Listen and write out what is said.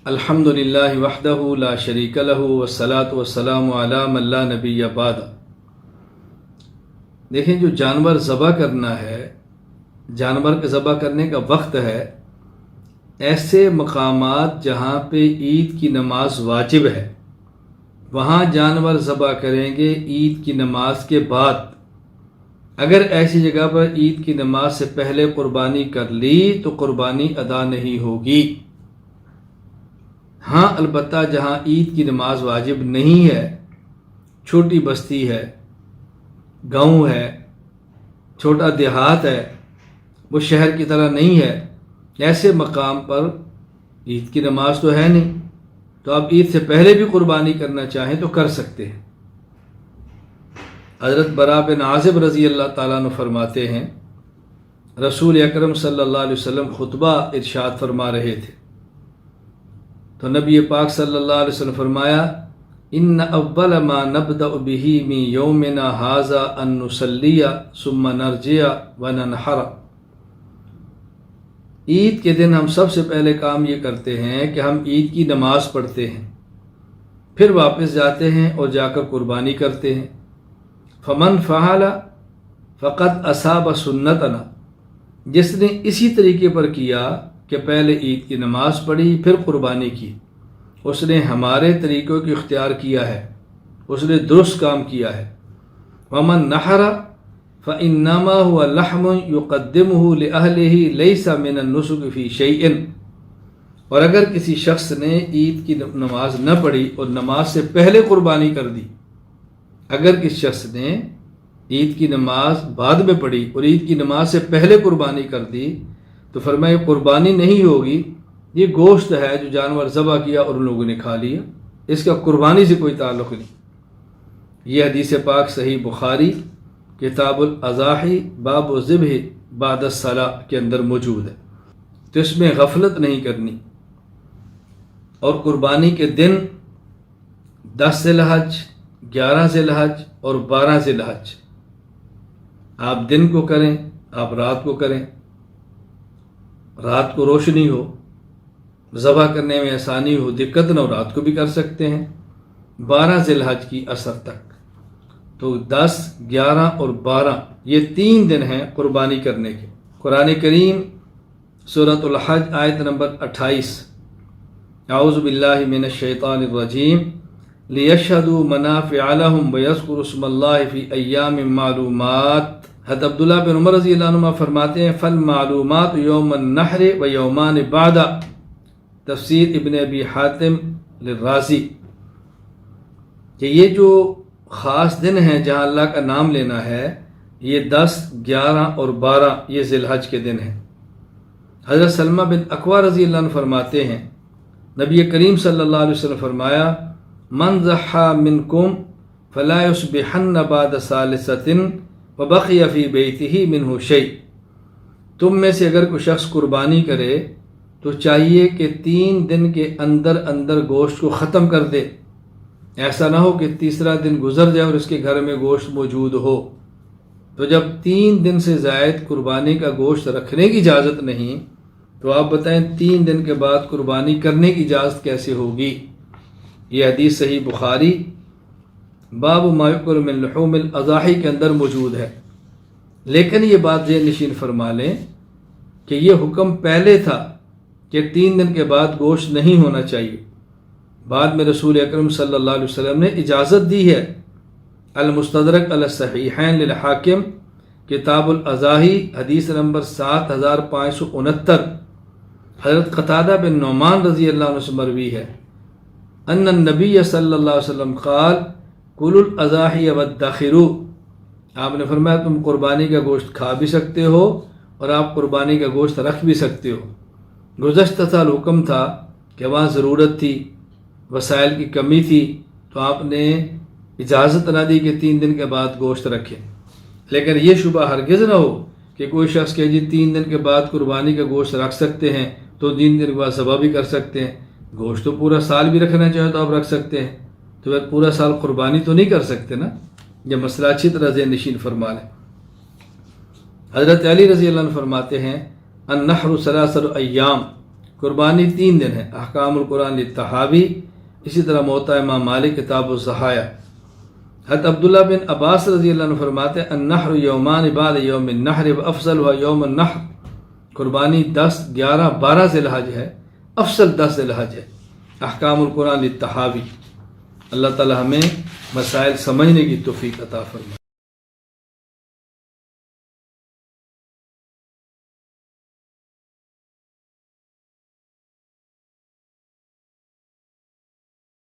الحمدللہ وحدہ لا شریک لہ والصلاۃ والسلام علی من لا نبی بعد۔ دیکھیں، جو جانور ذبح کرنا ہے، جانور کے ذبح کرنے کا وقت ہے، ایسے مقامات جہاں پہ عید کی نماز واجب ہے وہاں جانور ذبح کریں گے عید کی نماز کے بعد۔ اگر ایسی جگہ پر عید کی نماز سے پہلے قربانی کر لی تو قربانی ادا نہیں ہوگی۔ ہاں، البتہ جہاں عید کی نماز واجب نہیں ہے، چھوٹی بستی ہے، گاؤں ہے، چھوٹا دیہات ہے، وہ شہر کی طرح نہیں ہے، ایسے مقام پر عید کی نماز تو ہے نہیں، تو آپ عید سے پہلے بھی قربانی کرنا چاہیں تو کر سکتے ہیں۔ حضرت براء بن عازب رضی اللہ تعالیٰ عنہ فرماتے ہیں، رسول اکرم صلی اللہ علیہ وسلم خطبہ ارشاد فرما رہے تھے تو نبی پاک صلی اللہ علیہ وسلم فرمایا، ان اول ما نبدأ به من یومنا ھذا ان نصلی ثم نرجع وننحر۔ عید کے دن ہم سب سے پہلے کام یہ کرتے ہیں کہ ہم عید کی نماز پڑھتے ہیں، پھر واپس جاتے ہیں اور جا کر قربانی کرتے ہیں۔ فمن فعل فقد اصاب سنتنا، جس نے اسی طریقے پر کیا کہ پہلے عید کی نماز پڑھی پھر قربانی کی، اس نے ہمارے طریقوں کو اختیار کیا ہے، اس نے درست کام کیا ہے۔ ومن نحر فإنما هو لحم يقدمه لأهله ليس من النسك في شيء۔ اور اگر کسی شخص نے عید کی نماز نہ پڑھی اور نماز سے پہلے قربانی کر دی، اگر کسی شخص نے عید کی نماز بعد میں پڑھی اور عید کی نماز سے پہلے قربانی کر دی تو فرمایا قربانی نہیں ہوگی، یہ گوشت ہے جو جانور ذبح کیا اور ان لوگوں نے کھا لیا، اس کا قربانی سے کوئی تعلق نہیں۔ یہ حدیث پاک صحیح بخاری کتاب الاضاحی باب الذبح بعد الصلاۃ کے اندر موجود ہے، تو اس میں غفلت نہیں کرنی۔ اور قربانی کے دن 10 ذی الحج، 11 ذی الحج اور 12 ذی الحج، آپ دن کو کریں، آپ رات کو کریں، رات کو روشنی ہو، ذبح کرنے میں آسانی ہو، دقت نہ ہو، رات کو بھی کر سکتے ہیں۔ 12 ذی الحج کی عصر تک، تو 10، 11 اور 12 یہ 3 دن ہیں قربانی کرنے کے۔ قرآن کریم سورۃ الحج آیت نمبر 28، اعوذ باللہ من الشیطان الرجیم، لیشہدوا منافع لہم ویذکروا اسم اللہ فی ایام معلومات۔ حضرت عبداللہ بن عمر رضی اللہ عنہ فرماتے ہیں، فالمعلومات یوم النحر و یومان بعد، تفسیر ابن ابی حاتم للرازی، کہ یہ جو خاص دن ہیں جہاں اللہ کا نام لینا ہے، یہ 10، 11 اور 12 یہ ذی الحج کے دن ہیں۔ حضرت سلمہ بن اکوع رضی اللہ عنہ فرماتے ہیں، نبی کریم صلی اللہ علیہ وسلم فرمایا، من ضحى منکم فلا یصبحن بعد ثالثۃ وبقی فی بیتہ منہ شیء۔ تم میں سے اگر کوئی شخص قربانی کرے تو چاہیے کہ 3 دن کے اندر اندر گوشت کو ختم کر دے، ایسا نہ ہو کہ تیسرا دن گزر جائے اور اس کے گھر میں گوشت موجود ہو۔ تو جب 3 دن سے زائد قربانی کا گوشت رکھنے کی اجازت نہیں، تو آپ بتائیں 3 دن کے بعد قربانی کرنے کی اجازت کیسے ہوگی؟ یہ حدیث صحیح بخاری باب ما یؤکل من لحوم الاضاحی کے اندر موجود ہے۔ لیکن یہ بات ذہن نشین فرما لیں کہ یہ حکم پہلے تھا کہ 3 دن کے بعد گوشت نہیں ہونا چاہیے، بعد میں رسول اکرم صلی اللہ علیہ وسلم نے اجازت دی ہے۔ المستدرک علی الصحیحین للحاکم کتاب الاضاحی حدیث نمبر 7569، حضرت قتادہ بن نعمان رضی اللہ عنہ سے مروی ہے، ان النبی صلی اللہ علیہ وسلم قال کلوا الاضاحی وادخروا، آپ نے فرمایا تم قربانی کا گوشت کھا بھی سکتے ہو اور آپ قربانی کا گوشت رکھ بھی سکتے ہو۔ گزشتہ سال حکم تھا کہ وہاں ضرورت تھی، وسائل کی کمی تھی، تو آپ نے اجازت نہ دی کہ 3 دن کے بعد گوشت رکھیں۔ لیکن یہ شبہ ہرگز نہ ہو کہ کوئی شخص کہ جی 3 دن کے بعد قربانی کا گوشت رکھ سکتے ہیں تو 3 دن کے بعد ذبح بھی کر سکتے ہیں۔ گوشت تو پورا سال بھی رکھنا چاہے تو آپ رکھ سکتے ہیں، تو پھر پورا سال قربانی تو نہیں کر سکتے نا۔ یہ مسئلہ اچھی طرح ذہن نشین فرما لیں۔ حضرت علی رضی اللہ عنہ فرماتے ہیں، النحر 3 ایام، قربانی 3 دن ہے۔ احکام القرآن للطحاوی، اسی طرح موطا امام مالک کتاب الضحایا۔ حضرت عبداللہ بن عباس رضی اللہ عنہ فرماتے ہیں النحر یومان بعد یوم النحر وافضل ہوا یوم النحر، قربانی 10، 11، 12 ذی الحج ہے، افضل 10 ذی الحج ہے۔ احکام القرآن للطحاوی۔ اللہ تعالی ہمیں مسائل سمجھنے کی توفیق عطا فرمائے۔